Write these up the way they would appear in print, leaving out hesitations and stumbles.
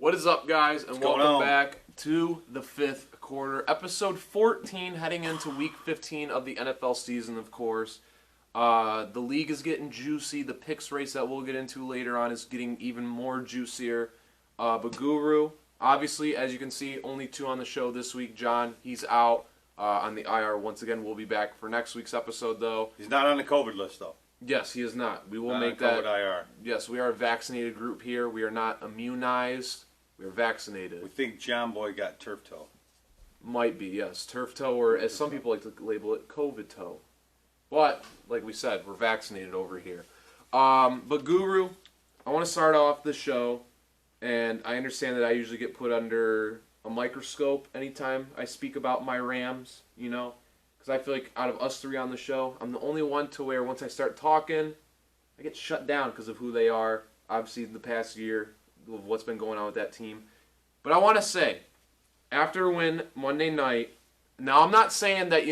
What is up, guys, and What's welcome back to the fifth quarter, episode 14, heading into week 15 of the NFL season, of course. The league is getting juicy. The picks race that we'll get into later on is getting even more juicier. But Guru, obviously, as you can see, only two on the show this week. John, he's out on the IR once again. We'll be back for next week's episode, though. He's not on the COVID list, though. Yes, he is not. We will Not make on that. COVID IR. Yes, we are a vaccinated group here. We are not immunized. We are vaccinated. We think John Boy got turf toe. Might be, yes. Turf toe, or as some people like to label it, COVID toe. But, like we said, we're vaccinated over here. But Guru, I want to start off the show, and I understand that I usually get put under a microscope anytime I speak about my Rams, you know? Because I feel like out of us three on the show, I'm the only one to where once I start talking, I get shut down because of who they are. Obviously, the past year of what's been going on with that team. But I want to say, after a win Monday night, now I'm not saying that,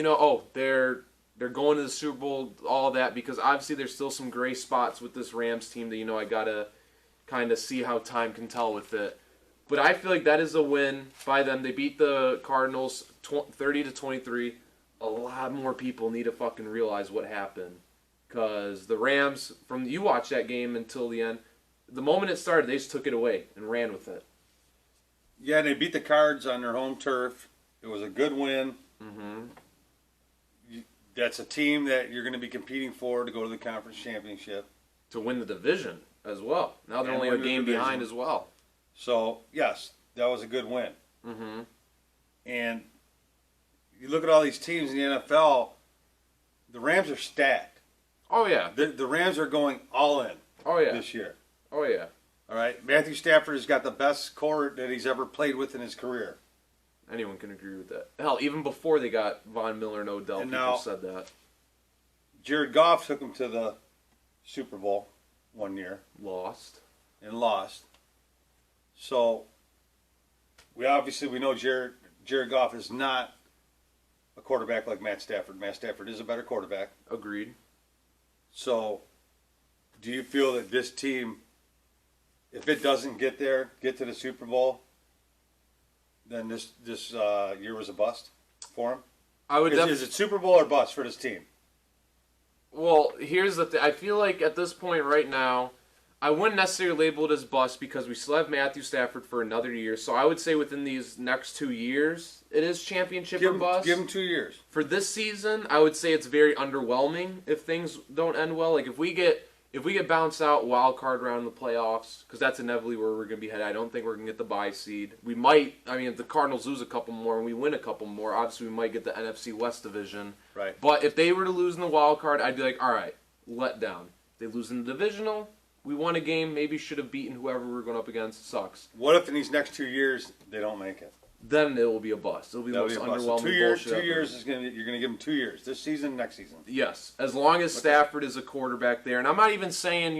they're going to the Super Bowl, all of that, because obviously there's still some gray spots with this Rams team that, I got to kind of see how time can tell with it. But I feel like that is a win by them. They beat the Cardinals 30-23. A lot more people need to fucking realize what happened. Because the Rams, you watched that game until the end, the moment it started, they just took it away and ran with it. Yeah, they beat the Cards on their home turf. It was a good win. Mm-hmm. That's a team that you're going to be competing for to go to the conference championship. To win the division as well. Now they're And only a win the game division. behind as well. So, yes, that was a good win. Mm-hmm. And you look at all these teams in the NFL, the Rams are stacked. Oh, yeah. The Rams are going all in this year. Oh, yeah. All right, Matthew Stafford has got the best core that he's ever played with in his career. Anyone can agree with that. Hell, even before they got Von Miller and Odell, And people now- said that. Jared Goff took him to the Super Bowl one year Lost. and lost. So we know Jared Goff is not a quarterback like Matt Stafford. Matt Stafford is a better quarterback. Agreed. So do you feel that this team, if it doesn't get to the Super Bowl, then this year was a bust for him? Is it Super Bowl or bust for this team? Well, here's the thing. I feel like at this point right now, I wouldn't necessarily label it as bust because we still have Matthew Stafford for another year. So I would say within these next 2 years, it is championship or bust. Give him 2 years. For this season, I would say it's very underwhelming if things don't end well. Like if we get bounced out wild card round in the playoffs, because that's inevitably where we're going to be headed. I don't think we're going to get the bye seed. We might. I mean, if the Cardinals lose a couple more and we win a couple more, obviously we might get the NFC West division. Right. But if they were to lose in the wild card, I'd be like, all right, let down. They lose in the divisional. We won a game. Maybe should have beaten whoever we were going up against. Sucks. What if in these next 2 years they don't make it? Then it will be a bust. It'll be the most underwhelming So 2 years. bullshit 2 years ever. you're going to give them 2 years. This season, next season. Yes, as long as Stafford is a quarterback there, and I'm not even saying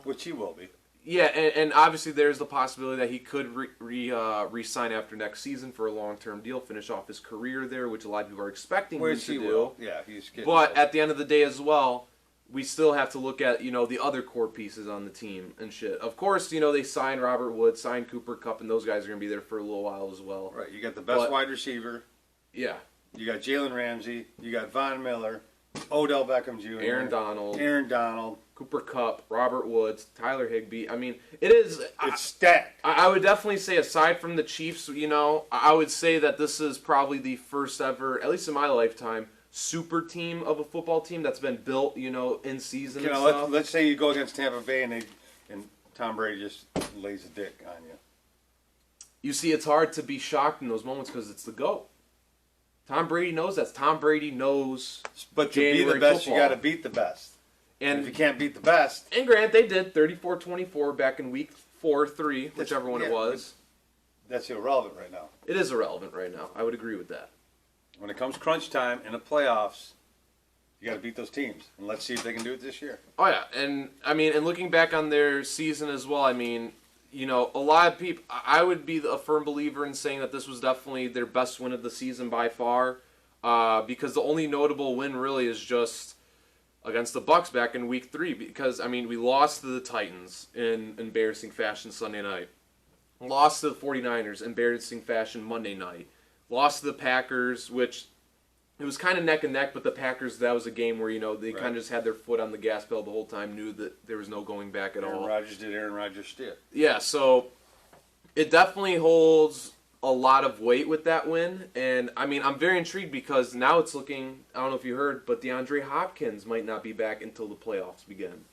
Which he will be. Yeah, and obviously there's the possibility that he could re-sign after next season for a long-term deal, finish off his career there, which a lot of people are expecting him Which to he do. will. Yeah, he's getting But close. at the end of the day as well, we still have to look at, the other core pieces on the team and shit. Of course, they signed Robert Woods, signed Cooper Kupp, and those guys are going to be there for a little while as well. Right, you got the best wide receiver. Yeah. You got Jalen Ramsey. You got Von Miller, Odell Beckham Jr., Aaron Donald, Cooper Kupp, Robert Woods, Tyler Higbee. I mean, it's stacked. I would definitely say, aside from the Chiefs, I would say that this is probably the first ever, at least in my lifetime, super team of a football team that's been built, in season and stuff. Let's say you go against Tampa Bay and Tom Brady just lays a dick on you. You see, it's hard to be shocked in those moments because it's the GOAT. Tom Brady knows that. Tom Brady knows. But to January be the best, football. you got to beat the best. And if you can't beat the best, and granted, they did 34-24 back in week 4-3, whichever one it was. That's irrelevant right now. It is irrelevant right now. I would agree with that. When it comes crunch time in the playoffs, you got to beat those teams, and let's see if they can do it this year. Oh yeah, and and looking back on their season as well, a lot of people, I would be a firm believer in saying that this was definitely their best win of the season by far, because the only notable win really is just against the Bucs back in week 3, because we lost to the Titans in embarrassing fashion Sunday night. Lost to the 49ers, embarrassing fashion Monday night. Lost to the Packers, which it was kind of neck and neck, but the Packers, that was a game where, they kind of just had their foot on the gas pedal the whole time, knew that there was no going back at all. Aaron Rodgers did Aaron Rodgers shit. Yeah, so it definitely holds a lot of weight with that win. And, I'm very intrigued because now it's looking, I don't know if you heard, but DeAndre Hopkins might not be back until the playoffs begin.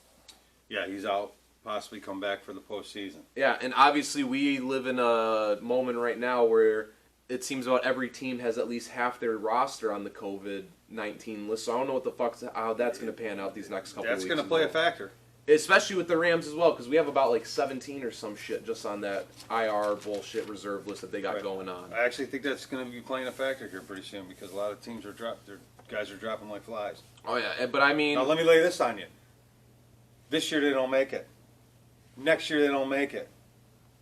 Yeah, he's out. Possibly come back for the postseason. Yeah, and obviously we live in a moment right now where it seems about every team has at least half their roster on the COVID-19 list. So I don't know what the fuck how that's going to pan out these next couple weeks. That's going to play a factor. Especially with the Rams as well, because we have about 17 or some shit just on that IR bullshit reserve list that they got going on. I actually think that's going to be playing a factor here pretty soon because a lot of teams their guys are dropping like flies. Oh yeah, but Now let me lay this on you. This year they don't make it. Next year they don't make it.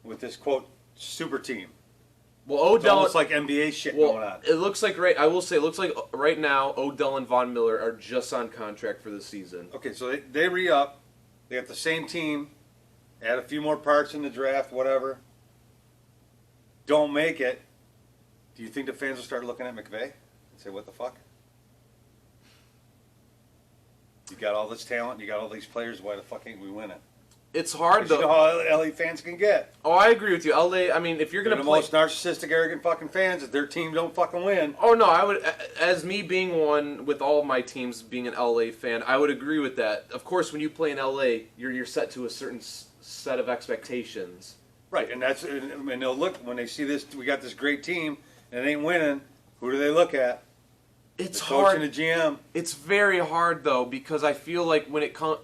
With this quote super team. Well, Odell, it's almost like NBA shit going on. It looks like I will say, it looks like right now Odell and Von Miller are just on contract for the season. Okay, so they re-up. They got the same team. Add a few more parts in the draft, whatever. Don't make it. Do you think the fans will start looking at McVay and say, "What the fuck? You got all this talent. You got all these players. Why the fuck ain't we winning?" It's hard though. You know how LA fans can get. Oh, I agree with you. LA. If you're gonna They're the play most narcissistic, arrogant fucking fans, if their team don't fucking win. Oh no, I would, as me being one with all of my teams being an LA fan, I would agree with that. Of course, when you play in LA, you're set to a certain set of expectations. Right, and they'll look when they see this. We got this great team, and it ain't winning. Who do they look at? It's the hard. Coach and the GM. It's very hard though because I feel like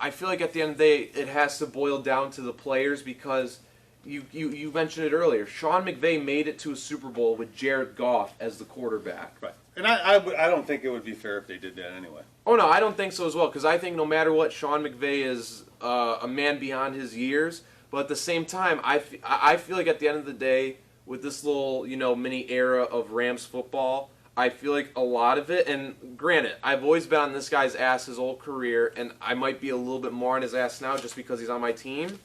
I feel like at the end of the day, it has to boil down to the players because you mentioned it earlier. Sean McVay made it to a Super Bowl with Jared Goff as the quarterback. Right, and I don't think it would be fair if they did that anyway. Oh no, I don't think so as well because I think no matter what, Sean McVay is a man beyond his years. But at the same time, I feel like at the end of the day, with this little mini era of Rams football, I feel like a lot of it, and granted, I've always been on this guy's ass his whole career, and I might be a little bit more on his ass now just because he's on my team.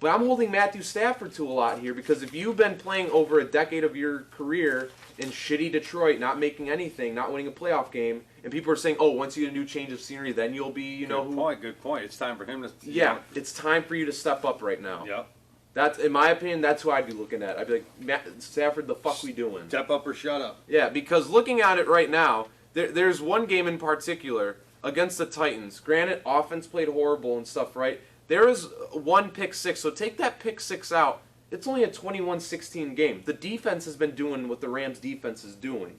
But I'm holding Matthew Stafford to a lot here because if you've been playing over a decade of your career in shitty Detroit, not making anything, not winning a playoff game, and people are saying, oh, once you get a new change of scenery, then you'll be, Good point. It's time for him to... Yeah, it's time for you to step up right now. Yep. That's, in my opinion, that's who I'd be looking at. I'd be like, Stafford, the fuck we doing? Step up or shut up. Yeah, because looking at it right now, there's one game in particular against the Titans. Granted, offense played horrible and stuff, right? There is one pick six, so take that pick six out. It's only a 21-16 game. The defense has been doing what the Rams defense is doing.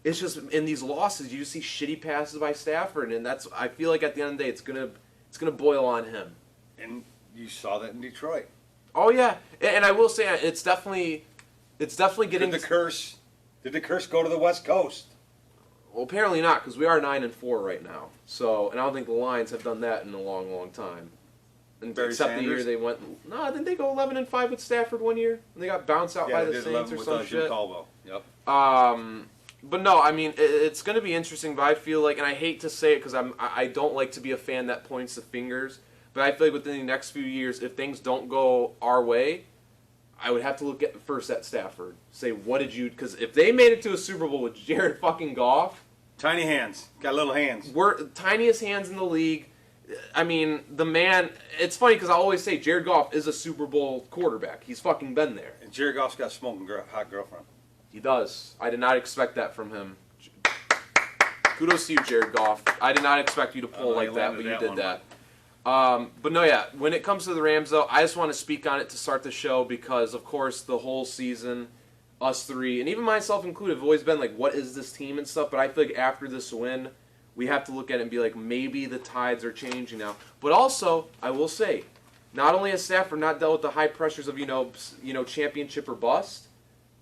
It's just in these losses, you just see shitty passes by Stafford, and that's, I feel like at the end of the day, it's gonna boil on him. And you saw that in Detroit. Oh yeah, and I will say it's definitely getting. Did the curse go to the West Coast? Well, apparently not, because we are 9-4 right now. So, and I don't think the Lions have done that in a long, long time. And Barry except Sanders? the year they went. No, didn't they go 11-5 with Stafford one year? And they got bounced out by the Saints or some Jim shit. Caldwell. Yep. But no, it's going to be interesting. But I feel like, and I hate to say it because I don't like to be a fan that points the fingers. But I feel like within the next few years, if things don't go our way, I would have to look at first at Stafford. Say, what did you... Because if they made it to a Super Bowl with Jared fucking Goff... Tiny hands. Got little hands. We're tiniest hands in the league. The man... It's funny because I always say Jared Goff is a Super Bowl quarterback. He's fucking been there. And Jared Goff's got a smoking hot girlfriend. He does. I did not expect that from him. Kudos to you, Jared Goff. I did not expect you to pull like that, but you did that. But no, yeah, when it comes to the Rams, though, I just want to speak on it to start the show because, of course, the whole season, us three, and even myself included, have always been like, what is this team and stuff, but I feel like after this win, we have to look at it and be like, maybe the tides are changing now. But also, I will say, not only has Stafford not dealt with the high pressures of, championship or bust,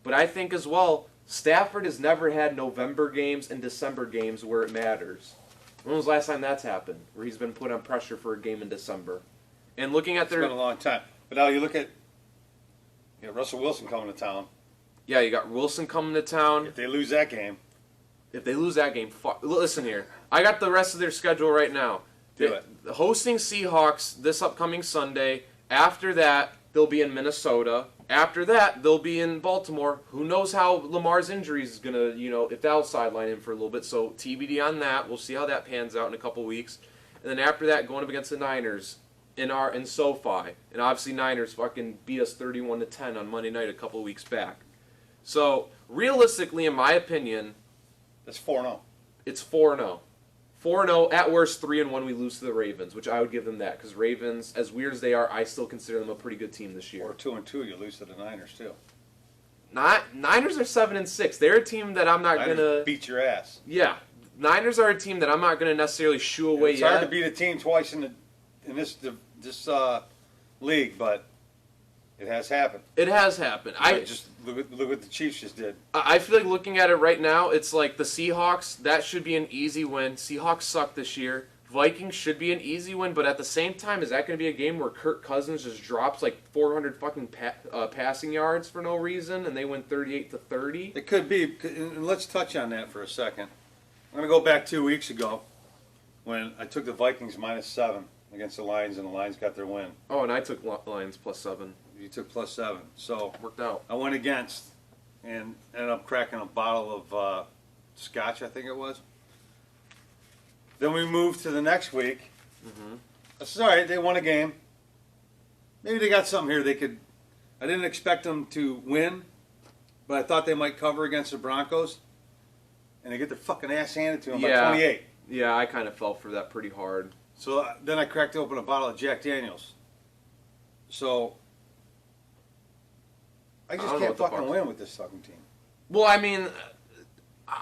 but I think as well, Stafford has never had November games and December games where it matters. When was the last time that's happened, where he's been put on pressure for a game in December? And looking at It's been a long time. But now you look at Russell Wilson coming to town. Yeah, you got Wilson coming to town. If they lose that game. Listen here. I got the rest of their schedule right now. Do it. Hosting Seahawks this upcoming Sunday. After that, they'll be in Minnesota. After that, they'll be in Baltimore. Who knows how Lamar's injuries is going to, if that'll sideline him for a little bit. So TBD on that. We'll see how that pans out in a couple weeks. And then after that, going up against the Niners in SoFi. And obviously Niners fucking beat us 31-10 on Monday night a couple weeks back. So realistically, in my opinion, That's 4-0. it's 4-0. 4-0, at worst 3-1 we lose to the Ravens, which I would give them that, because Ravens, as weird as they are, I still consider them a pretty good team this year. Or 2-2, you lose to the Niners too. Niners are 7-6. They're a team that I'm not Niners gonna beat your ass. Yeah. Niners are a team that I'm not gonna necessarily shoo away It's yet. hard to beat a team twice in this league, but it has happened. It has happened. Just look what the Chiefs just did. I feel like looking at it right now, it's like the Seahawks, that should be an easy win. Seahawks suck this year. Vikings should be an easy win, but at the same time, is that going to be a game where Kirk Cousins just drops like 400 fucking passing yards for no reason, and they win 38-30? It could be. And let's touch on that for a second. I'm going to go back 2 weeks ago when I took the Vikings -7 against the Lions, and the Lions got their win. Oh, and I took Lions +7. You took +7. So Worked out. I went against and ended up cracking a bottle of scotch, I think it was. Then we moved to the next week. Mm-hmm. I said, all right, they won a game. Maybe they got something here. I didn't expect them to win, but I thought they might cover against the Broncos. And they get their fucking ass handed to them by 28. Yeah, I kind of fell for that pretty hard. So then I cracked open a bottle of Jack Daniels. So I just can't fucking win with this fucking team. Well, I mean,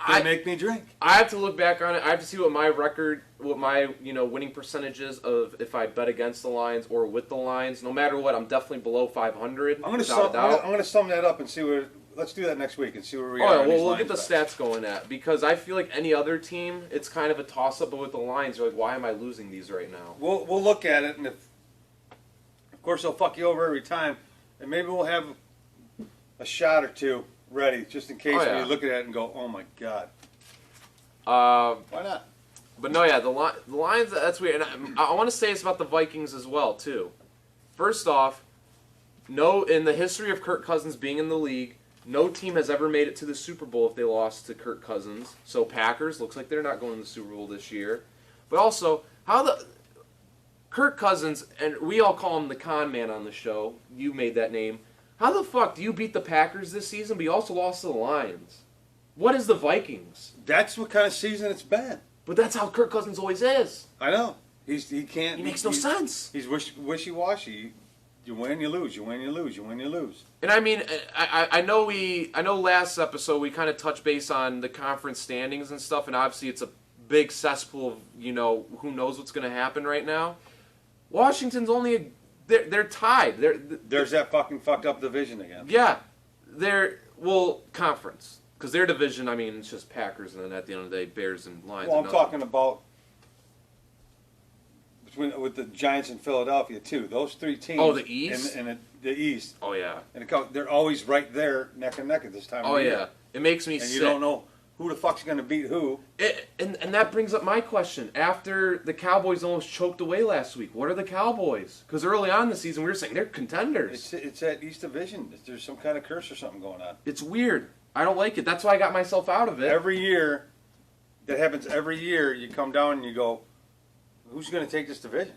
They make me drink. I have to look back on it. I have to see what my record, what my winning percentage is of if I bet against the Lions or with the Lions. No matter what, I'm definitely below 500. I'm gonna sum that up and see where. Let's do that next week and see where we are. Oh, yeah, well, we'll get the stats going at, because I feel like any other team, it's kind of a toss-up, but with the Lions, you're like, why am I losing these right now? We'll look at it, and if, of course, they'll fuck you over every time, and maybe we'll have a shot or two ready just in case when you look at it and go, oh my god. Why not? But no, yeah, the Lions, that's weird. And I want to say this about the Vikings as well, too. First off, in the history of Kirk Cousins being in the league, no team has ever made it to the Super Bowl if they lost to Kirk Cousins. So Packers, looks like they're not going to the Super Bowl this year. But also, Kirk Cousins, and we all call him the con man on the show. You made that name. How the fuck do you beat the Packers this season, but you also lost to the Lions? What is the Vikings? That's what kind of season it's been. But that's how Kirk Cousins always is. I know. He can't. He makes no sense. He's wishy-washy. You win, you lose. You win, you lose. You win, you lose. And I mean, I know last episode we kind of touched base on the conference standings and stuff, and obviously it's a big cesspool of, who knows what's going to happen right now. Washington's only they're tied. There's that fucking fucked up division again. Yeah, conference, because their division, I mean, it's just Packers, and then at the end of the day, Bears and Lions. Well, I'm talking about with the Giants and Philadelphia too. Those three teams. Oh, the East and the East. Oh yeah. And they're always right there, neck and neck at this time. Oh of year. yeah. It makes me sick. sick. And you don't know who the fuck's going to beat who. And that brings up my question. After the Cowboys almost choked away last week, what are the Cowboys? Because early on in the season, we were saying they're contenders. It's that East Division. There's some kind of curse or something going on. It's weird. I don't like it. That's why I got myself out of it. Every year, that happens every year, you come down and you go, who's going to take this division?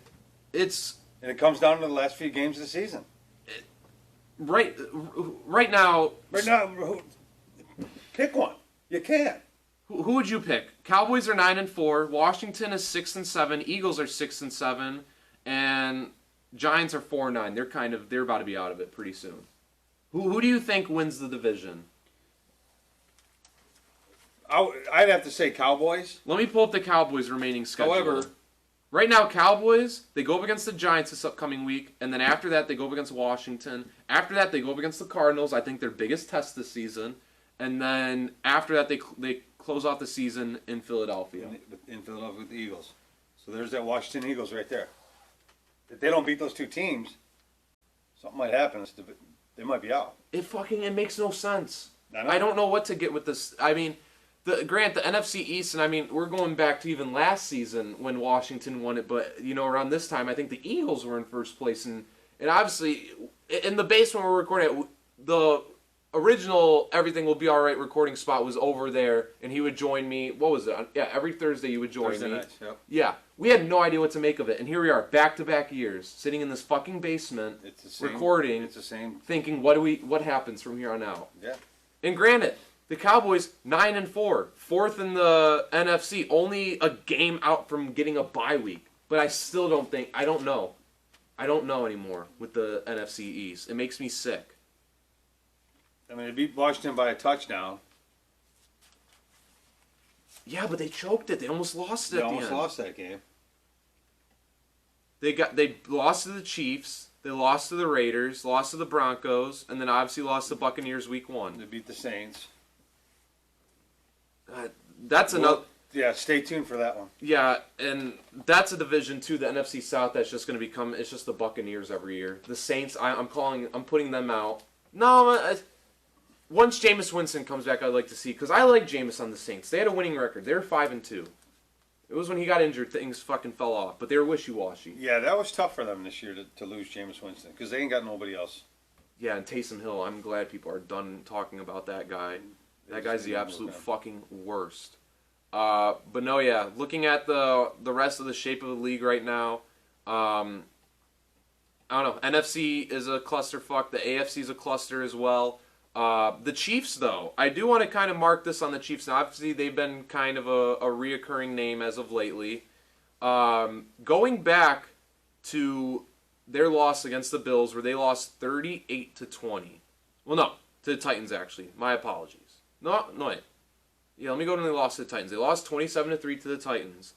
And it comes down to the last few games of the season. Right now... Pick one. You can't. Who would you pick? Cowboys are 9-4. Washington is 6-7. Eagles are 6-7, and Giants are 4-9. They're about to be out of it pretty soon. Who do you think wins the division? I'd have to say Cowboys. Let me pull up the Cowboys' remaining schedule. However, right now, Cowboys, they go up against the Giants this upcoming week, and then after that, they go up against Washington. After that, they go up against the Cardinals, I think their biggest test this season. And then after that, they close off the season in Philadelphia. In Philadelphia with the Eagles. So there's that Washington Eagles right there. If they don't beat those two teams, something might happen. They might be out. It makes no sense. I don't know what to get with this. I mean, the NFC East, and I mean, we're going back to even last season when Washington won it, but, around this time, I think the Eagles were in first place. And obviously, in the basement where we're recording it, the original Everything Will Be Alright recording spot was over there, and he would join me. What was it? Yeah, every Thursday you would join Thursday me. nights, yep. Yeah, we had no idea what to make of it, and here we are, back-to-back years, sitting in this fucking basement, It's the same, recording, it's the same. thinking, what happens from here on out? Yeah. And granted, the Cowboys 9-4, fourth in the NFC, only a game out from getting a bye week. But I still don't think. I don't know anymore with the NFC East. It makes me sick. I mean, they beat Washington by a touchdown. Yeah, but they choked it. They almost lost it. They at almost the end. lost that game. They lost to the Chiefs. They lost to the Raiders. Lost to the Broncos, and then obviously lost to the Buccaneers week 1. They beat the Saints. That's another. Yeah, stay tuned for that one. Yeah, and that's a division too. The NFC South that's just going to become. It's just the Buccaneers every year. The Saints. I'm putting them out. No, once Jameis Winston comes back, I'd like to see, because I like Jameis on the Saints. They had a winning record. They were 5-2. It was when he got injured, things fucking fell off. But they were wishy-washy. Yeah, that was tough for them this year to lose Jameis Winston because they ain't got nobody else. Yeah, and Taysom Hill. I'm glad people are done talking about that guy. That guy's the absolute fucking worst. But no, yeah. Looking at the rest of the shape of the league right now, I don't know. NFC is a clusterfuck. The AFC is a cluster as well. The Chiefs, though, I do want to kind of mark this on the Chiefs. Now, obviously, they've been kind of a reoccurring name as of lately. Going back to their loss against the Bills, where they lost 38-20. Well, no, to the Titans, actually. My apologies. No, wait. Yeah, let me go to when they lost to the Titans. They lost 27-3 to the Titans.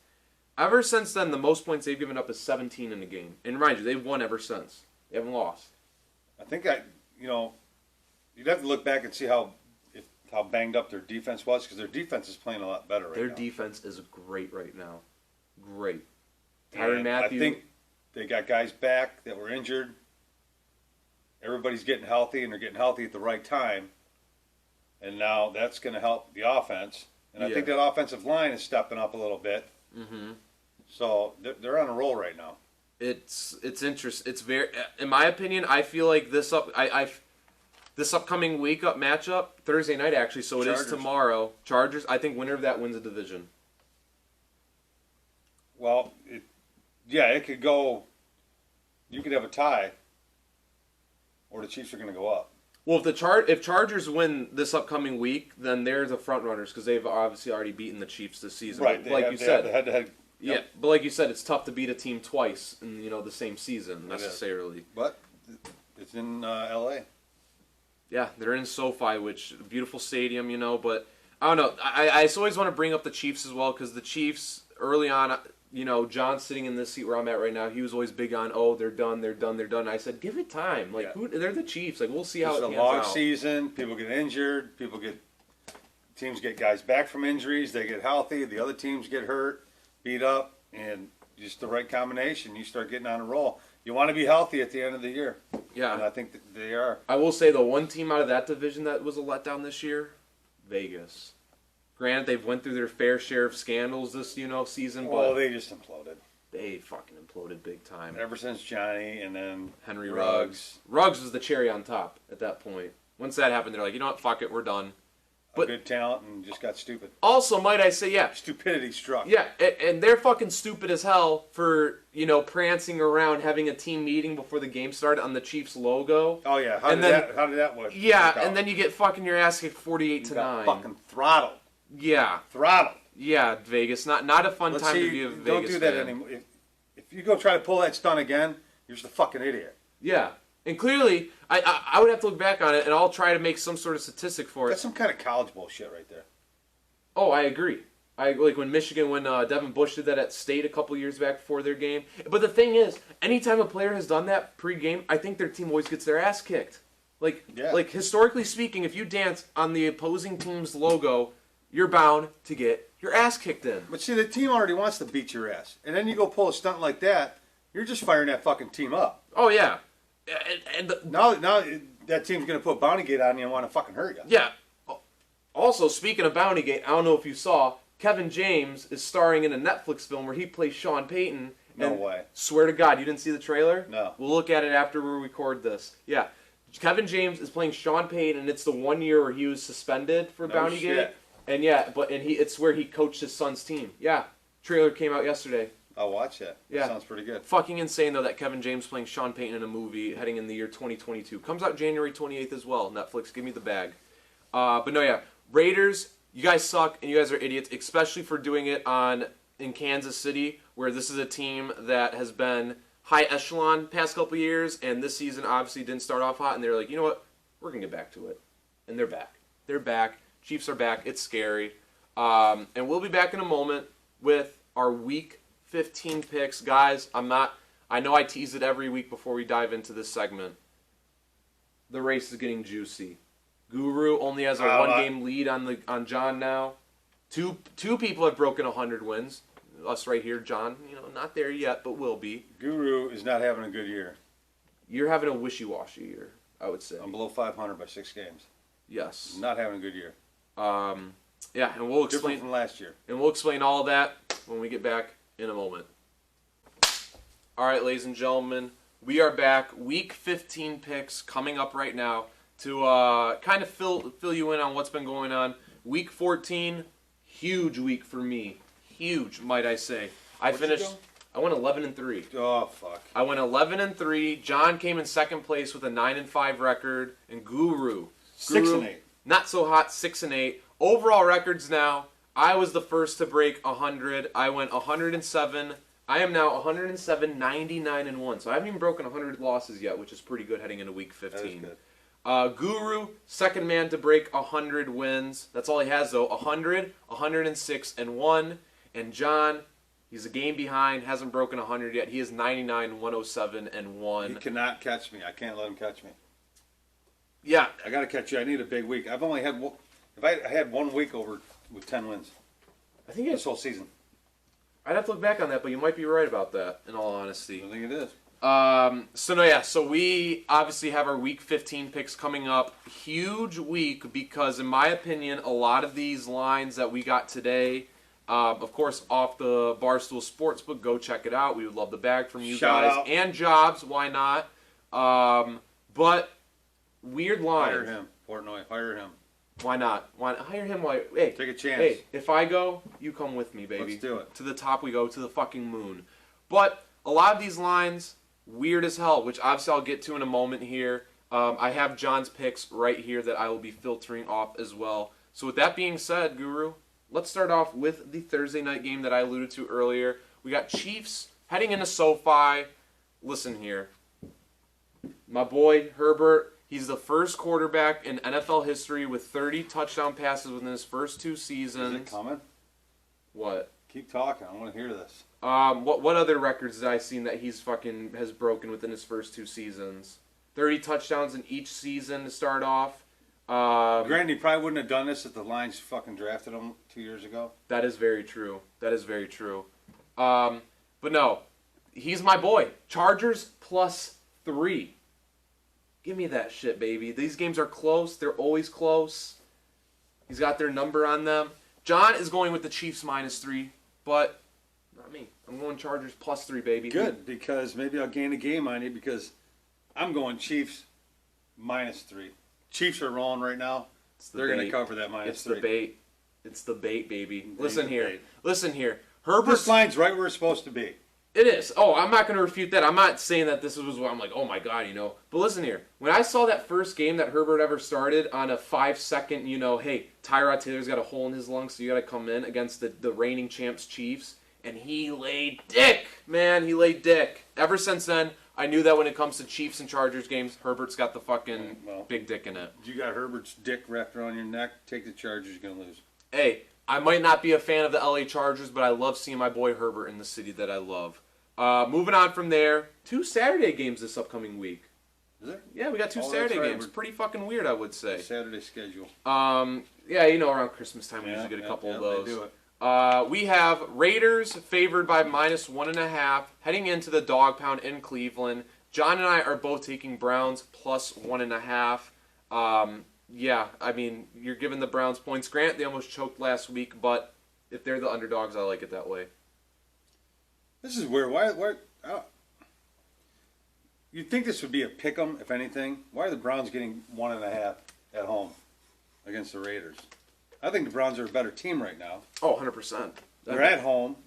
Ever since then, the most points they've given up is 17 in the game. And mind you, they've won ever since. They haven't lost. I think you'd have to look back and see how banged up their defense was because their defense is playing a lot better right now. Their defense is great right now. Great. Tyrann Mathieu. I think they got guys back that were injured. Everybody's getting healthy, and they're getting healthy at the right time. And now that's going to help the offense. And I think that offensive line is stepping up a little bit. Mm-hmm. So they're on a roll right now. It's interesting. It's very, in my opinion, I feel like this upcoming week matchup Thursday night actually. So it is tomorrow. Chargers. I think winner of that wins a division. Well, it could go. You could have a tie, or the Chiefs are going to go up. Well, if Chargers win this upcoming week, then they're the front runners because they've obviously already beaten the Chiefs this season. Right, but like you said, head-to-head. Yeah, Yep. but like you said, it's tough to beat a team twice in the same season necessarily. But it's in L.A. Yeah, they're in SoFi, which beautiful stadium, But I don't know. I always want to bring up the Chiefs as well because the Chiefs early on. John sitting in this seat where I'm at right now, he was always big on, they're done. I said, give it time. Like, they're the Chiefs. Like, we'll see how it pans out. It's a long season. People get injured. Teams get guys back from injuries. They get healthy. The other teams get hurt, beat up, and just the right combination. You start getting on a roll. You want to be healthy at the end of the year. Yeah. And I think that they are. I will say the one team out of that division that was a letdown this year, Vegas. Granted, they've went through their fair share of scandals this, season, Well, but they just imploded. they fucking imploded big time. Ever since Johnny and then Henry Ruggs. Ruggs was the cherry on top at that point. Once that happened, they're like, you know what, fuck it, we're done. But good talent and just got stupid. Also, might I say, yeah. Stupidity struck. Yeah, and they're fucking stupid as hell for, prancing around, having a team meeting before the game started on the Chiefs logo. Oh, yeah. How did that work? Yeah, and then you get fucking your ass kicked 48-9. Got fucking throttled. Yeah. Throttled. Yeah, Vegas. Not a fun time to be a Vegas don't do that fan. anymore. If you go try to pull that stunt again, you're just a fucking idiot. Yeah. And clearly, I would have to look back on it, and I'll try to make some sort of statistic for it. That's some kind of college bullshit right there. Oh, I agree. Like when Devin Bush did that at State a couple years back before their game. But the thing is, anytime a player has done that pre-game, I think their team always gets their ass kicked. Like historically speaking, if you dance on the opposing team's logo, you're bound to get your ass kicked in. But see, the team already wants to beat your ass. And then you go pull a stunt like that, you're just firing that fucking team up. Oh, yeah. Now that team's going to put Bounty Gate on you and want to fucking hurt you. Yeah. Also, speaking of Bounty Gate, I don't know if you saw, Kevin James is starring in a Netflix film where he plays Sean Payton. No way. Swear to God, you didn't see the trailer? No. We'll look at it after we record this. Yeah. Kevin James is playing Sean Payton, and it's the 1 year where he was suspended for No Bounty shit. Gate. And it's where he coached his son's team. Yeah, trailer came out yesterday. I'll watch that. Yeah. That sounds pretty good. Fucking insane though that Kevin James playing Sean Payton in a movie heading in the year 2022. Comes out January 28th as well. Netflix, give me the bag. But no, yeah, Raiders, you guys suck and you guys are idiots, especially for doing it in Kansas City, where this is a team that has been high echelon past couple years, and this season obviously didn't start off hot, and they're like, you know what, we're gonna get back to it, and they're back. They're back. Chiefs are back. It's scary, and we'll be back in a moment with our Week 15 picks, guys. I know I tease it every week before we dive into this segment. The race is getting juicy. Guru only has a one-game lead on John now. Two people have broken 100 wins. Us right here, John. Not there yet, but will be. Guru is not having a good year. You're having a wishy-washy year, I would say. I'm below 500 by 6 games. Yes. Not having a good year. Yeah, and we'll explain Different from last year. And we'll explain all of that when we get back in a moment. All right, ladies and gentlemen, we are back. Week 15 picks coming up right now to kind of fill you in on what's been going on. Week 14, huge week for me. Huge, might I say. I went 11-3. Oh fuck. I went 11-3. John came in second place with a 9-5 record, and Guru 6-8. Not so hot, 6-8. Overall records now, I was the first to break 100. I went 107. I am now 107, 99-1. So I haven't even broken 100 losses yet, which is pretty good heading into week 15. That is good. Guru, second man to break 100 wins. That's all he has, though. 100, 106-1. And John, he's a game behind, hasn't broken 100 yet. He is 99, 107-1. He cannot catch me. I can't let him catch me. Yeah. I got to catch you. I need a big week. I've only had if I had 1 week with 10 wins. I think This whole season. I'd have to look back on that, but you might be right about that, in all honesty. I think it is. So we obviously have our Week 15 picks coming up. Huge week because, in my opinion, a lot of these lines that we got today, of course, off the Barstool Sportsbook, go check it out. We would love the bag from you Shout guys. out. And jobs, why not? But weird lines. Hire him. Portnoy. Hire him. Why not? Hire him? Hey, Take a chance. Hey, if I go, you come with me, baby. Let's do it. To the top we go, to the fucking moon. But a lot of these lines, weird as hell, which obviously I'll get to in a moment here. I have John's picks right here that I will be filtering off as well. So with that being said, Guru, let's start off with the Thursday night game that I alluded to earlier. We got Chiefs heading into SoFi. Listen here. My boy, Herbert, he's the first quarterback in NFL history with 30 touchdown passes within his first 2 seasons. Is it coming? What? Keep talking. I want to hear this. What other records did I seen that he's fucking has broken within his first 2 seasons? 30 touchdowns in each season to start off. Granted, he probably wouldn't have done this if the Lions fucking drafted him 2 years ago. That is very true. That is very true. But no, he's my boy. Chargers +3. Give me that shit, baby. These games are close. They're always close. He's got their number on them. John is going with the Chiefs -3, but not me. I'm going Chargers +3, baby. Good, because maybe I'll gain a game on you because I'm going Chiefs -3. Chiefs are rolling right now. They're going to cover that -3. It's the bait. It's the bait, baby. Listen here. Bait. Listen here. This Herbert's line's right where it's supposed to be. It is. Oh, I'm not going to refute that. I'm not saying that this was what I'm like, oh my God, But listen here. When I saw that first game that Herbert ever started on a 5-second, hey, Tyrod Taylor's got a hole in his lung, so you got to come in against the reigning champs Chiefs. And he laid dick. Man, he laid dick. Ever since then, I knew that when it comes to Chiefs and Chargers games, Herbert's got the fucking big dick in it. You got Herbert's dick wrapped around your neck. Take the Chargers, you're going to lose. Hey, I might not be a fan of the LA Chargers, but I love seeing my boy Herbert in the city that I love. Moving on from there, 2 Saturday games this upcoming week. Is there? Yeah, we got 2 Saturday games. Pretty fucking weird, I would say. Saturday schedule. Yeah, around Christmas time we usually get a couple of those. They do it. We have Raiders favored by -1.5 heading into the dog pound in Cleveland. John and I are both taking Browns +1.5. Yeah, I mean, you're giving the Browns points. Grant, they almost choked last week, but if they're the underdogs, I like it that way. This is weird. Why you'd think this would be a pick 'em, if anything. Why are the Browns getting 1.5 at home against the Raiders? I think the Browns are a better team right now. Oh, 100%. They're at home.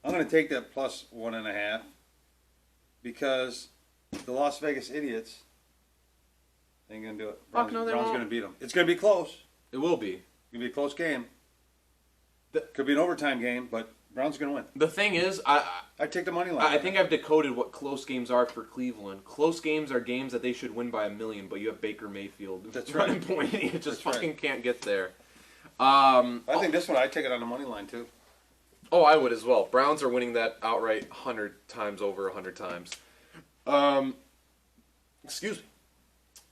I'm going to take that plus 1.5 because the Las Vegas idiots ain't going to do it. Fuck no, they Browns won't. going to beat them. It's going to be close. It will be. It's going to be a close game. Could be an overtime game, but Browns going to win. The thing is, I take the money line. I think I've decoded what close games are for Cleveland. Close games are games that they should win by 1,000,000, but you have Baker Mayfield. That's running right. point. You just That's fucking right. can't get there. I think this one, I take it on the money line, too. Oh, I would as well. Browns are winning that outright 100 times over 100 times. Excuse me.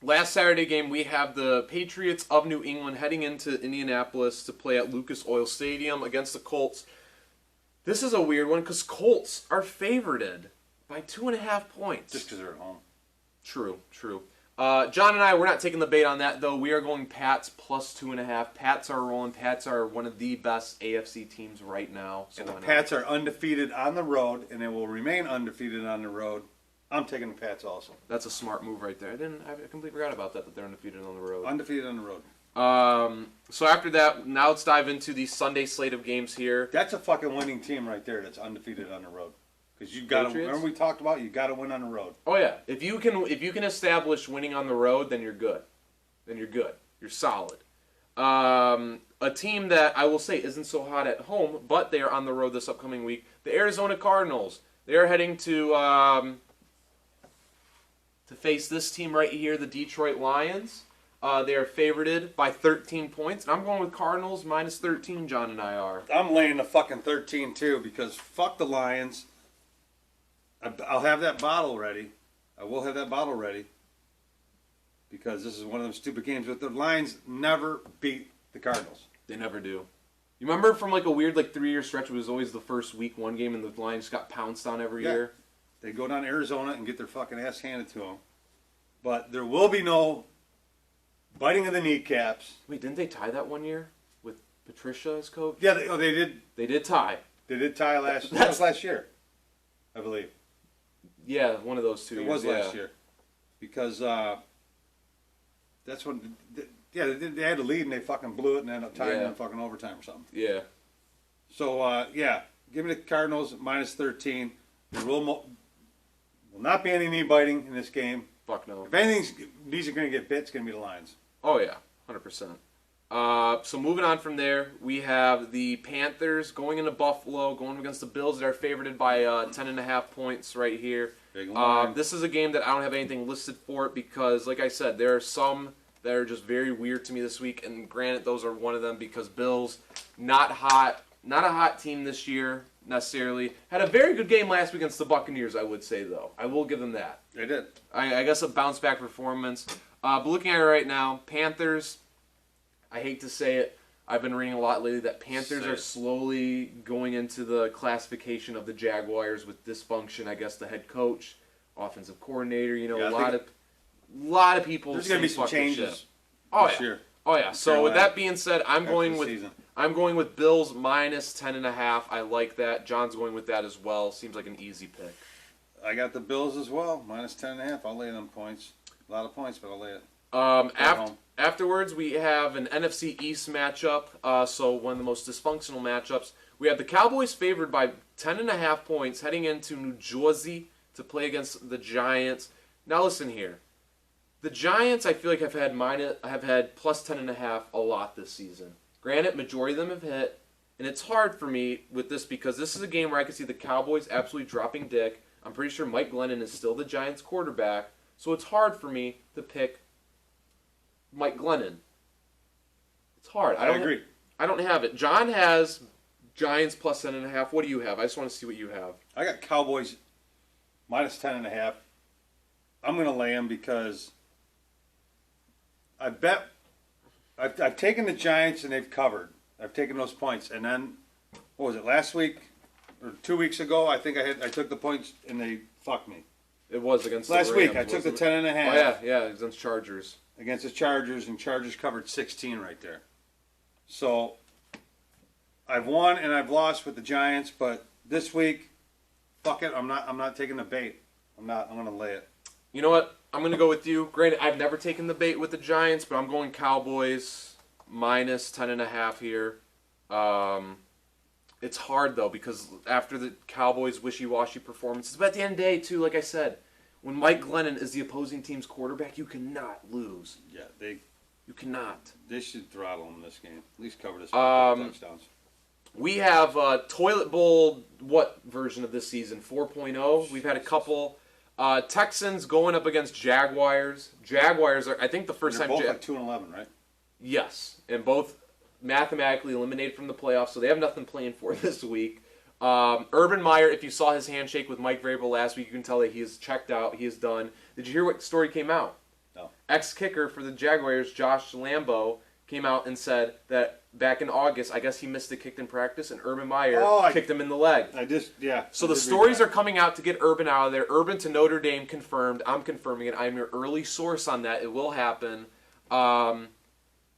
Last Saturday game, we have the Patriots of New England heading into Indianapolis to play at Lucas Oil Stadium against the Colts. This is a weird one because Colts are favorited by 2.5 points. Just because they're at home. True. John and I, we're not taking the bait on that, though. We are going Pats plus 2.5. Pats are rolling. Pats are one of the best AFC teams right now. So And the why not? Pats are undefeated on the road, and they will remain undefeated on the road. I'm taking the Pats also. That's a smart move right there. I completely forgot about that they're undefeated on the road. Undefeated on the road. So after that, now let's dive into the Sunday slate of games here. That's a fucking winning team right there that's undefeated on the road. Because you got to, Patriots? remember we talked about, you got to win on the road. Oh yeah, if you can establish winning on the road, then you're good. You're solid. A team that I will say isn't so hot at home, but they are on the road this upcoming week. The Arizona Cardinals. They are heading to face this team right here, the Detroit Lions. They are favorited by 13 points, and I'm going with Cardinals minus 13. John and I are. I'm laying the fucking 13 too because fuck the Lions. I'll have that bottle ready. I will have that bottle ready because this is one of them stupid games. But the Lions never beat the Cardinals. They never do. You remember from like a weird 3-year stretch, it was always the first week one game, and the Lions got pounced on every year. They go down to Arizona and get their fucking ass handed to them. But there will be no biting of the kneecaps. Wait, didn't they tie that one year with Patricia as coach? Yeah, they did. They did tie. They did tie last. That was last year, I believe. Yeah, one of those two. It years, was last year, because that's when. They had to lead and they fucking blew it and ended up tying in fucking overtime or something. Yeah. So give me the Cardinals minus 13. There will not be any knee biting in this game. Fuck no. If anything's knees are going to get bit, it's going to be the Lions. Oh yeah, 100%. So moving on from there, we have the Panthers going into Buffalo, going against the Bills that are favorited by 10.5 points right here. Big line. This is a game that I don't have anything listed for it because, like I said, there are some that are just very weird to me this week, and granted, those are one of them because Bills not hot, not a hot team this year necessarily. Had a very good game last week against the Buccaneers, I would say though. I will give them that. They did. I guess a bounce back performance. But looking at it right now, Panthers. I hate to say it. I've been reading a lot lately that Panthers are slowly going into the classification of the Jaguars with dysfunction. I guess the head coach, offensive coordinator. You know, Yeah, a lot of people. There's going to be saying some fucking changes shit. Oh this yeah. year. Oh yeah. So with that being said, I'm After going the with season. Bills minus 10.5. I like that. John's going with that as well. Seems like an easy pick. I got the Bills as well, minus 10.5. I'll lay them points. A lot of points, but I'll lay it. Afterwards, we have an NFC East matchup. So one of the most dysfunctional matchups. We have the Cowboys favored by 10.5 points heading into New Jersey to play against the Giants. Now listen here. The Giants, I feel like have had plus 10.5 a lot this season. Granted, majority of them have hit, and it's hard for me with this because this is a game where I can see the Cowboys absolutely dropping dick. I'm pretty sure Mike Glennon is still the Giants quarterback, so it's hard for me to pick Mike Glennon. It's hard. I agree. I don't have it. John has Giants plus 10.5. What do you have? I just want to see what you have. I got Cowboys minus 10.5. I'm going to lay them because I bet I've taken the Giants and they've covered. I've taken those points, and then what was it last week or 2 weeks ago? I think I took the points and they fucked me. It was against Last the Rams, week I took the wasn't it? 10.5. Oh yeah, against Chargers. Against the Chargers, and Chargers covered 16 right there. So I've won and I've lost with the Giants, but this week, fuck it, I'm not taking the bait. I'm going to lay it. You know what? I'm going to go with you. Granted, I've never taken the bait with the Giants, but I'm going Cowboys minus 10.5 here. It's hard, though, because after the Cowboys' wishy-washy performances, but at the end of the day, too, like I said, when Mike Glennon is the opposing team's quarterback, you cannot lose. Yeah, You cannot. they should throttle them this game. At least cover this touchdowns. We have Toilet Bowl, what version of this season? 4.0. We've had a couple. Texans going up against Jaguars. Jaguars are, I think, the first They're time. both like 2-11, right? Yes, and both mathematically eliminated from the playoffs, so they have nothing playing for this week. Urban Meyer, if you saw his handshake with Mike Vrabel last week, you can tell that he is checked out. He is done. Did you hear what story came out? No. Ex-kicker for the Jaguars, Josh Lambo, came out and said that back in August, I guess he missed a kick in practice, and Urban Meyer kicked him in the leg. So the stories are coming out to get Urban out of there. Urban to Notre Dame confirmed. I'm confirming it. I'm your early source on that. It will happen.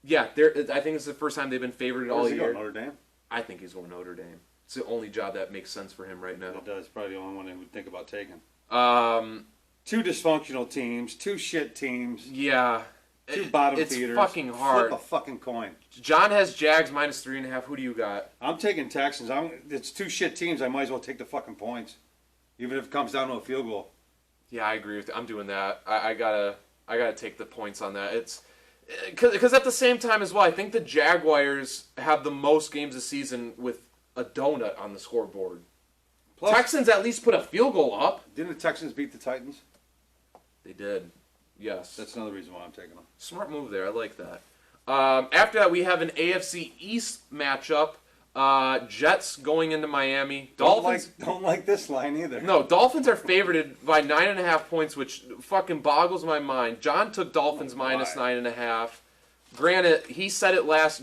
Yeah, I think it's the first time they've been favored all year. Notre Dame? I think he's going Notre Dame. It's the only job that makes sense for him right now. It does. Probably the only one they would think about taking. 2 dysfunctional teams, 2 shit teams. Yeah. 2 bottom feeders. It's fucking hard. Flip a fucking coin. John has Jags minus 3.5. Who do you got? I'm taking Texans. It's 2 shit teams. I might as well take the fucking points, even if it comes down to a field goal. Yeah, I agree with you. I'm doing that. I gotta take the points on that. It's because at the same time as well, I think the Jaguars have the most games this season with a donut on the scoreboard. Plus, Texans at least put a field goal up. Didn't the Texans beat the Titans? They did. Yes. That's another reason why I'm taking them. Smart move there. I like that. After that, we have an AFC East matchup. Jets going into Miami. Dolphins don't like this line either. No, Dolphins are favored by 9.5 points, which fucking boggles my mind. John took Dolphins minus 9.5. Granted,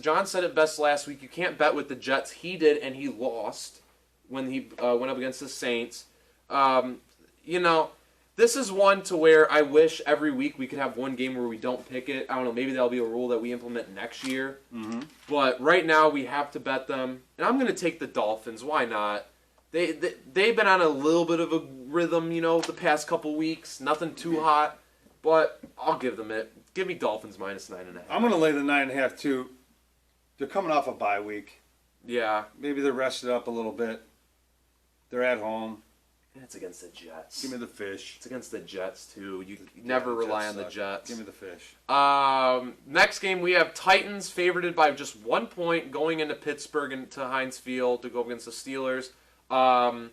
John said it best last week. You can't bet with the Jets. He did, and he lost when he went up against the Saints. This is one to where I wish every week we could have one game where we don't pick it. I don't know, maybe that'll be a rule that we implement next year. Mm-hmm. But right now we have to bet them. And I'm going to take the Dolphins. Why not? They've been on a little bit of a rhythm, the past couple weeks. Nothing too hot. But I'll give them it. Give me Dolphins minus 9.5. I'm going to lay the 9.5 too. They're coming off a bye week. Yeah. Maybe they're rested up a little bit. They're at home. And it's against the Jets. Give me the fish. It's against the Jets, too. You never rely on the Jets. Give me the fish. Next game, we have Titans favored by just 1 point going into Pittsburgh and to Heinz Field to go against the Steelers. John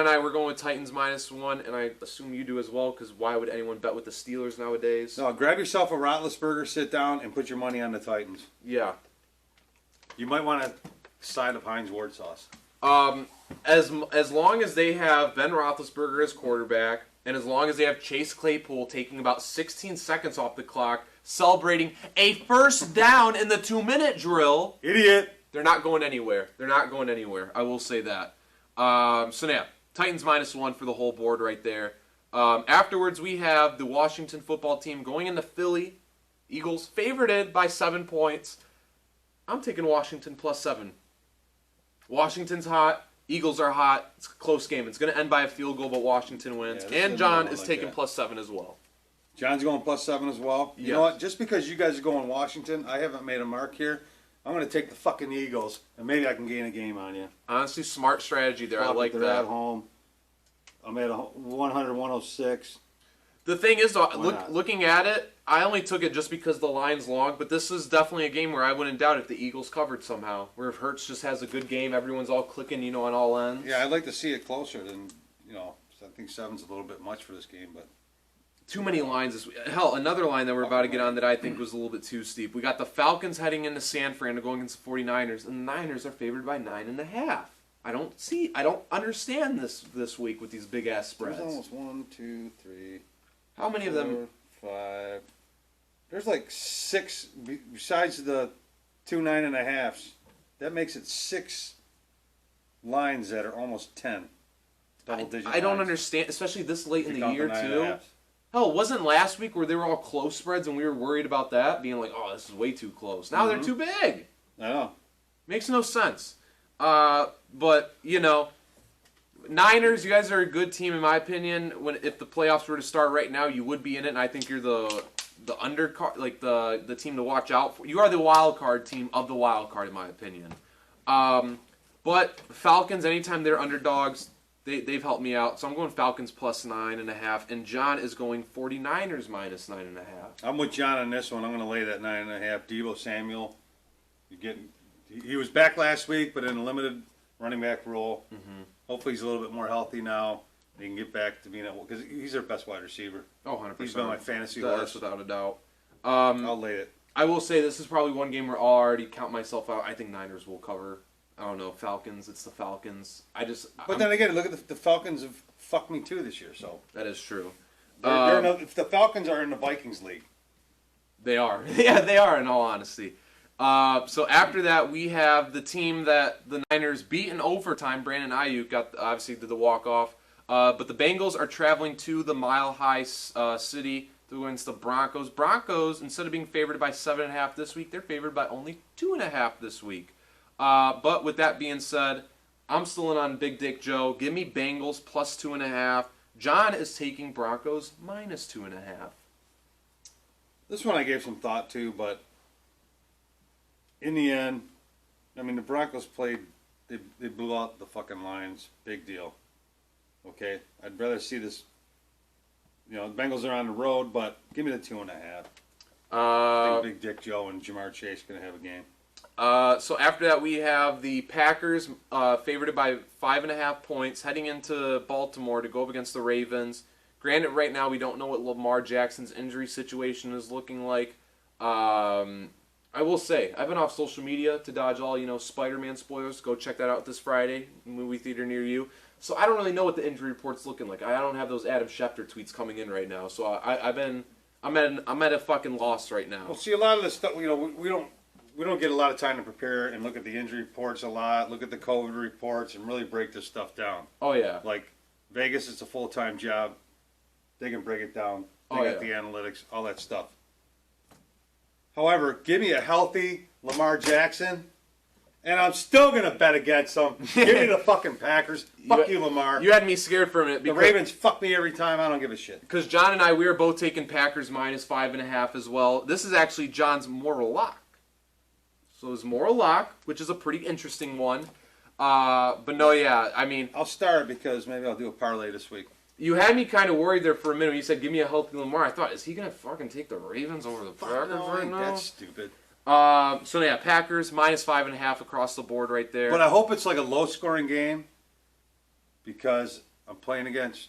and I were going with Titans minus 1, and I assume you do as well, because why would anyone bet with the Steelers nowadays? No, grab yourself a Roethlisberger, sit down, and put your money on the Titans. Yeah. You might want a side of Heinz Ward sauce. As long as they have Ben Roethlisberger as quarterback, and as long as they have Chase Claypool taking about 16 seconds off the clock, celebrating a first down in the 2-minute drill, idiot, they're not going anywhere. They're not going anywhere. I will say that. So now, Titans minus 1 for the whole board right there. Afterwards, we have the Washington football team going into Philly. Eagles favored by 7 points. I'm taking Washington plus 7. Washington's hot. Eagles are hot. It's a close game. It's going to end by a field goal, but Washington wins. Yeah, and John is taking plus 7 as well. John's going plus 7 as well. You know what? Just because you guys are going Washington, I haven't made a mark here. I'm going to take the fucking Eagles, and maybe I can gain a game on you. Honestly, smart strategy there. I like that. They're at home. I'm at 100, 106. The thing is, looking at it, I only took it just because the line's long, but this is definitely a game where I wouldn't doubt if the Eagles covered somehow. Where if Hurts just has a good game, everyone's all clicking, on all ends. Yeah, I'd like to see it closer than, I think 7's a little bit much for this game, but... Too many lines. Hell, another line that we're about to get on that I think was a little bit too steep. We got the Falcons heading into San Fran to go against the 49ers, and the Niners are favored by 9.5. I don't understand this week with these big-ass spreads. There's almost 1, 2, 3... How many of them? 5. There's like 6 besides the 2 9.5s. That makes it 6 lines that are almost 10. Double-digit. I don't understand, especially this late in the year too. 9.5s. Hell, wasn't last week where they were all close spreads and we were worried about that being like, oh, this is way too close. Now they're too big. I know. Makes no sense. But Niners, you guys are a good team in my opinion. If the playoffs were to start right now, you would be in it, and I think you're the undercard, like the team to watch out for. You are the wild card team of the wild card in my opinion. But Falcons, anytime they're underdogs, they've helped me out. So I'm going Falcons plus 9.5, and John is going 49ers minus 9.5. I'm with John on this one. I'm going to lay that 9.5. Deebo Samuel, he was back last week, but in a limited running back role. Mm-hmm. Hopefully he's a little bit more healthy now. He can get back to being because he's their best wide receiver. Oh, 100%. He's been my fantasy That's horse. without a doubt. I'll lay it. I will say this is probably one game where I'll already count myself out. I think Niners will cover. I don't know, Falcons. It's the Falcons. But then again, look at the Falcons have fucked me too this year. So that is true. If the Falcons are in the Vikings league, they are. Yeah, they are. In all honesty. So after that, we have the team that the Niners beat in overtime. Brandon Ayuk obviously did the walk off. But the Bengals are traveling to the Mile High City to against the Broncos. Broncos, instead of being favored by 7.5 this week, they're favored by only 2.5 this week. But with that being said, I'm still in on Big Dick Joe. Give me Bengals plus 2.5. John is taking Broncos minus 2.5. This one I gave some thought to, but in the end, I mean, the Broncos played, they blew out the fucking Lions. Big deal. Okay? I'd rather see this, the Bengals are on the road, but give me the 2.5. I think Big Dick Joe and Jamar Chase going to have a game. So after that, we have the Packers favored by 5.5 points heading into Baltimore to go up against the Ravens. Granted, right now we don't know what Lamar Jackson's injury situation is looking like. I will say, I've been off social media to dodge all, Spider-Man spoilers. Go check that out this Friday, movie theater near you. So I don't really know what the injury report's looking like. I don't have those Adam Schefter tweets coming in right now. So I'm at a fucking loss right now. Well, see, a lot of this stuff, we don't get a lot of time to prepare and look at the injury reports a lot, look at the COVID reports, and really break this stuff down. Oh, yeah. Like, Vegas, it's a full-time job. They can break it down. They got the analytics, all that stuff. However, give me a healthy Lamar Jackson, and I'm still going to bet against them. Give me the fucking Packers. Fuck you, Lamar. You had me scared for a minute. The Ravens fuck me every time. I don't give a shit. Because John and I, we are both taking Packers minus 5.5 as well. This is actually John's moral lock. So his moral lock, which is a pretty interesting one. But no, yeah, I mean... I'll start because maybe I'll do a parlay this week. You had me kind of worried there for a minute when you said, give me a healthy Lamar. I thought, is he going to fucking take the Ravens over the Packers right now? That's stupid. So yeah, Packers minus 5.5 across the board right there. But I hope it's like a low-scoring game because I'm playing against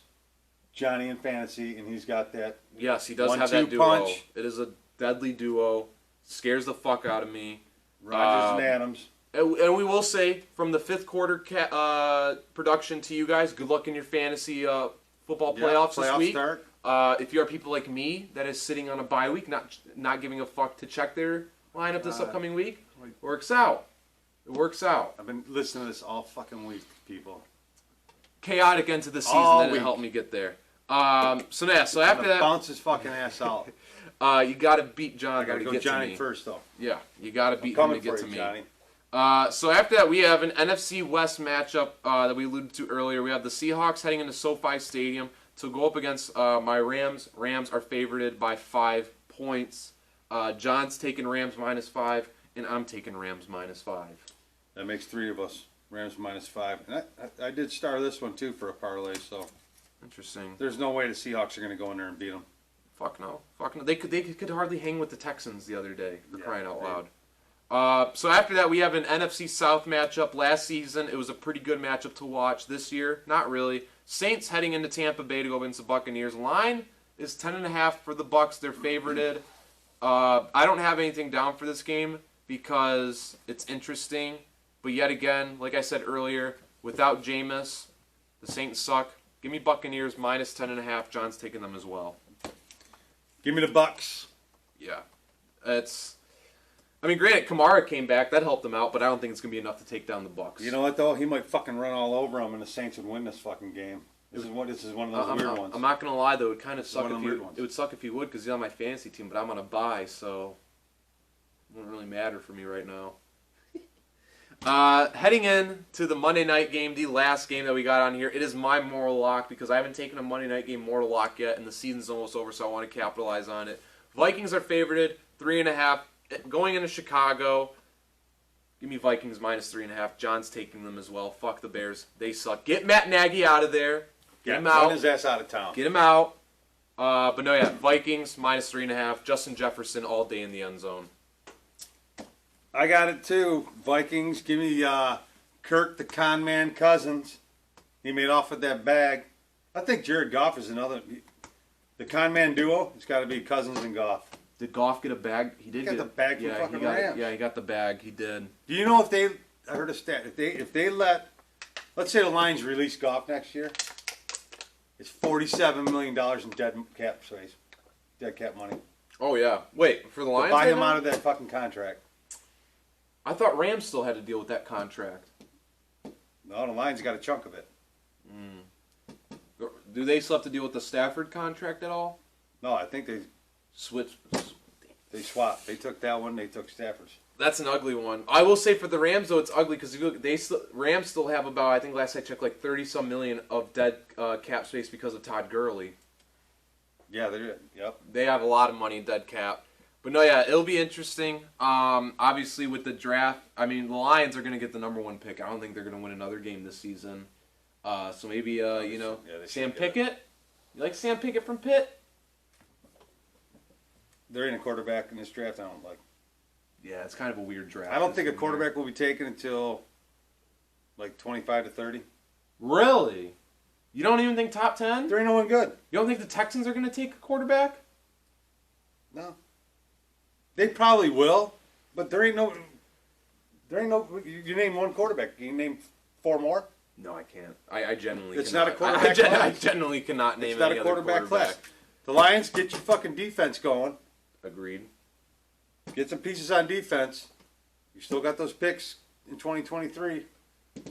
Johnny in fantasy, and he's got that. Yes, he does have that duo. Punch. It is a deadly duo. Scares the fuck out of me. Rodgers and Adams. And we will say, from the fifth quarter production to you guys, good luck in your fantasy football playoffs this week. Start. If you are people like me that is sitting on a bye week, not giving a fuck to check their lineup this upcoming week, works out. It works out. I've been listening to this all fucking week, people. Chaotic end to the season didn't help me get there. So after that, bounce his fucking ass out. You got to beat John. I got to go Johnny first, though. Yeah, you got to beat him to get to me. Johnny. So after that, we have an NFC West matchup that we alluded to earlier. We have the Seahawks heading into SoFi Stadium to go up against my Rams. Rams are favorited by 5 points. John's taking Rams minus 5, and I'm taking Rams minus 5. That makes 3 of us. Rams minus 5. And I did star this one, too, for a parlay, so... Interesting. There's no way the Seahawks are going to go in there and beat them. Fuck no. They could hardly hang with the Texans the other day, for crying out loud. So after that, we have an NFC South matchup. Last season, it was a pretty good matchup to watch. This year, not really. Saints heading into Tampa Bay to go against the Buccaneers. Line is 10.5 for the Bucs. They're favorited. I don't have anything down for this game because it's interesting. But yet again, like I said earlier, without Jameis, the Saints suck. Give me Buccaneers minus 10.5. John's taking them as well. Give me the Bucs. Yeah. Granted, Kamara came back. That helped them out, but I don't think it's going to be enough to take down the Bucs. You know what, though? He might fucking run all over them, and the Saints would win this fucking game. This is one of those weird ones. I'm not going to lie, though. It kind of suck it would suck if he would because he's on my fantasy team, but I'm on a bye, so it wouldn't really matter for me right now. Heading in to the Monday night game, the last game that we got on here, it is my moral lock because I haven't taken a Monday night game moral lock yet, and the season's almost over, so I want to capitalize on it. Vikings are favorited, 3.5, going into Chicago. Give me Vikings minus 3.5. John's taking them as well. Fuck the Bears. They suck. Get Matt Nagy out of there. Get him out. Run his ass out of town. Get him out. But no, yeah, Vikings minus 3.5. Justin Jefferson all day in the end zone. I got it too. Vikings. Give me Kirk the con man Cousins. He made off with that bag. I think Jared Goff is another. The con man duo. It's got to be Cousins and Goff. Did Goff get a bag? He did. He got the bag from fucking he got Rams. Yeah, he got the bag. He did. Do you know if they? I heard a stat. If they let, let's say the Lions release Goff next year, it's $47 million in dead cap space, dead cap money. Oh yeah. Wait, for the Lions? To buy right him now? out of that fucking contract. I thought Rams still had to deal with that contract. No, the Lions got a chunk of it. Do they still have to deal with the Stafford contract at all? No, I think they Switch. swapped. They took that one. They took Stafford's. That's an ugly one. I will say for the Rams though, it's ugly because Rams still have about, I think last I checked, like 30-some million of dead cap space because of Todd Gurley. Yeah, they're yep. They have a lot of money in dead cap. But no, yeah, it'll be interesting. Obviously with the draft, I mean the Lions are going to get the #1 pick. I don't think they're going to win another game this season. So maybe Sam Pickett. You like Sam Pickett from Pitt? There ain't a quarterback in this draft I don't like. Yeah, it's kind of a weird draft. I don't think a quarterback will be taken until like 25 to 30. Really? You don't even think top 10? There ain't no one good. You don't think the Texans are going to take a quarterback? No. They probably will, but there ain't no. You name one quarterback. You name 4 more. No, I can't. I genuinely. It's cannot. not a quarterback class. I genuinely cannot name It's not any a other quarterback class. The Lions get your fucking defense going. Agreed. Get some pieces on defense. You still got those picks in 2023.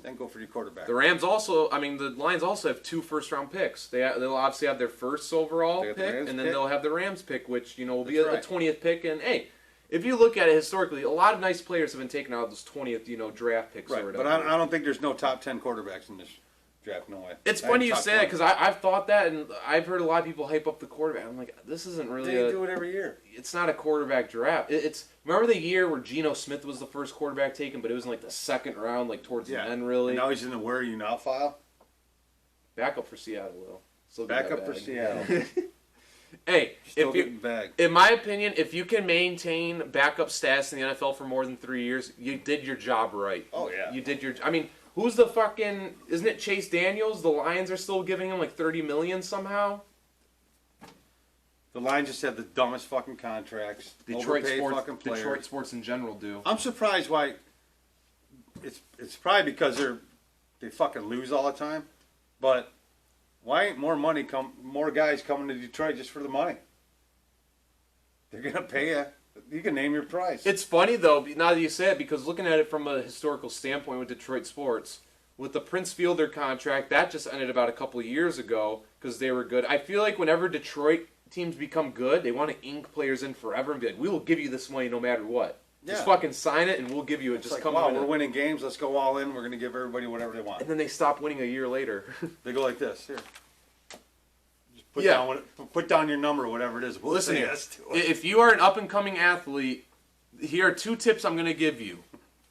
Then go for your quarterback. The Rams also. I mean, the Lions also have 2 first-round picks. They'll obviously have their first overall They got the pick, Rams and then pick. they'll have the Rams pick, which will be That's a right. 20th pick. And hey, if you look at it historically, a lot of nice players have been taken out of those 20th draft picks. Right, or but whatever. I don't think there's no top 10 quarterbacks in this draft. No way. It's Not funny you top say that 20. because I've thought that, and I've heard a lot of people hype up the quarterback. I'm like, this isn't really. They do it every year. It's not a quarterback draft. It's remember the year where Geno Smith was the first quarterback taken, but it was in like the second round, like towards the end, really. And now he's in the where are you now file. Backup for Seattle, though. Still get Backup that for bag. Seattle. Hey, Still if you, getting bagged. in my opinion, if you can maintain backup status in the NFL for more than 3 years, you did your job right. Oh, yeah. You did your. I mean, who's the fucking? Isn't it Chase Daniels? The Lions are still giving him like $30 million somehow. The Lions just have the dumbest fucking contracts. Overpaid fucking players. Detroit sports in general do. I'm surprised why. It's probably because they fucking lose all the time, but why ain't more guys coming to Detroit just for the money? They're gonna pay you. You can name your price. It's funny though, now that you say it, because looking at it from a historical standpoint with Detroit sports, with the Prince Fielder contract, that just ended about a couple of years ago because they were good. I feel like whenever Detroit teams become good, they want to ink players in forever and be like, we will give you this money no matter what. Just fucking sign it and we'll give you it. It's Just like, come wow, in. we're winning games. Let's go all in. We're going to give everybody whatever they want. And then they stop winning a year later. They go like this. Here. Just put down your number, whatever it is. We'll Listen say here. yes to it. If you are an up-and-coming athlete, here are 2 tips I'm going to give you.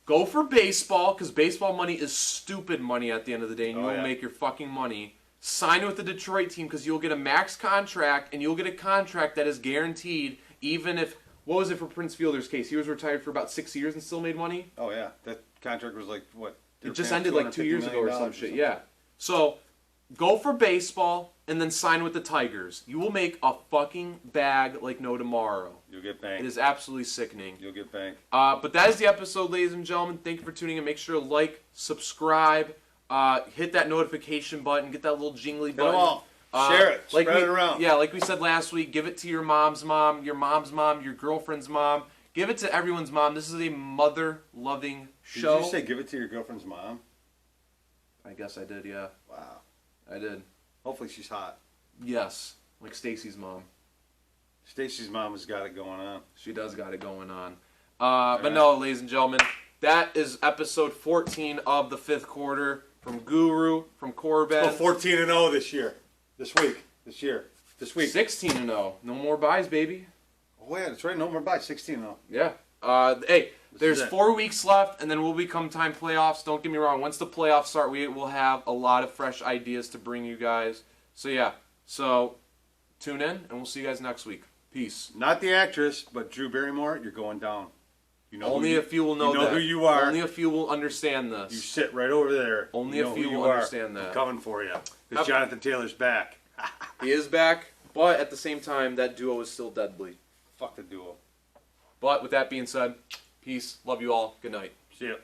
Go for baseball, because baseball money is stupid money at the end of the day, and you will make your fucking money. Sign with the Detroit team, because you'll get a max contract, and you'll get a contract that is guaranteed, even if... What was it for Prince Fielder's case? He was retired for about 6 years and still made money? Oh, yeah. That contract was like, what? It just ended like 2 years ago or some shit, yeah. So, go for baseball, and then sign with the Tigers. You will make a fucking bag like no tomorrow. You'll get banked. It is absolutely sickening. You'll get banked. But that is the episode, ladies and gentlemen. Thank you for tuning in. Make sure to like, subscribe, hit that notification button, get that little jingly button. Hit them all. Share it. Spread it around. Yeah, like we said last week, give it to your mom's mom, your girlfriend's mom. Give it to everyone's mom. This is a mother-loving show. Did you say give it to your girlfriend's mom? I guess I did, yeah. Wow. I did. Hopefully she's hot. Yes, like Stacy's mom. Stacy's mom has got it going on. She does got it going on. But no, ladies and gentlemen, that is episode 14 of the 5th quarter from Guru, from Corbin. Oh, 14-0 this year. This week. This week. 16-0. No more buys, baby. Oh, yeah, that's right. No more buys. 16-0. Yeah. Hey, there's is it. 4 weeks left, and then we'll become time playoffs. Don't get me wrong. Once the playoffs start, we will have a lot of fresh ideas to bring you guys. So, yeah. So, tune in, and we'll see you guys next week. Peace. Not the actress, but Drew Barrymore, you're going down. You know Only a few will know that. You know who you are. Only a few will understand this. You sit right over there. Only You a know few who you will are. understand that. I'm coming for you. Because Jonathan Taylor's back. He is back, but at the same time, that duo is still deadly. Fuck the duo. But with that being said, peace. Love you all. Good night. See ya.